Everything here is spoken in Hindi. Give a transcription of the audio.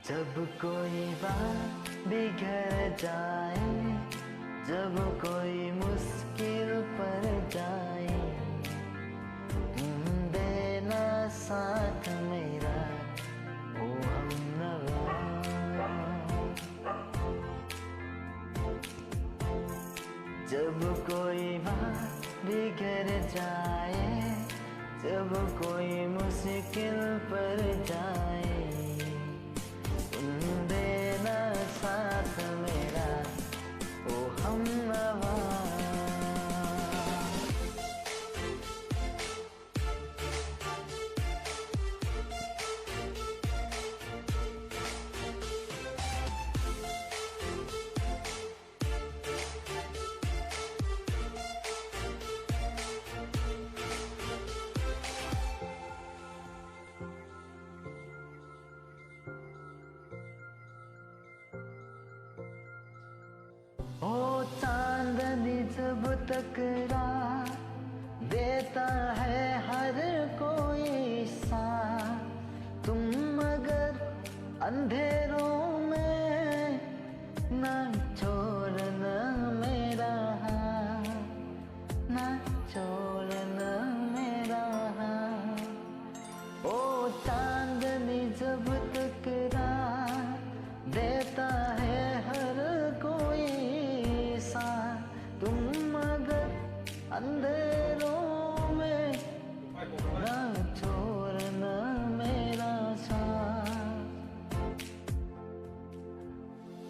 जब कोई बात बिगड़ जाए, जब कोई मुश्किल पड़ जाए, तुम देना साथ मेरा ओ हमनवा। जब कोई बात बिगड़ जाए, जब कोई मुश्किल पड़ जाए, तुम देना साथ मेरा ओ हमनवा। ओ चांदनी जब टकरार देता है हर कोई साथ, तुम मगर अंधेरों में न छोड़ना मेरा हाथ, न छोड़ना मेरा हाथ। ओ चांदनी जब टकरार देता है हर कोई, तुम मगर अंधेरों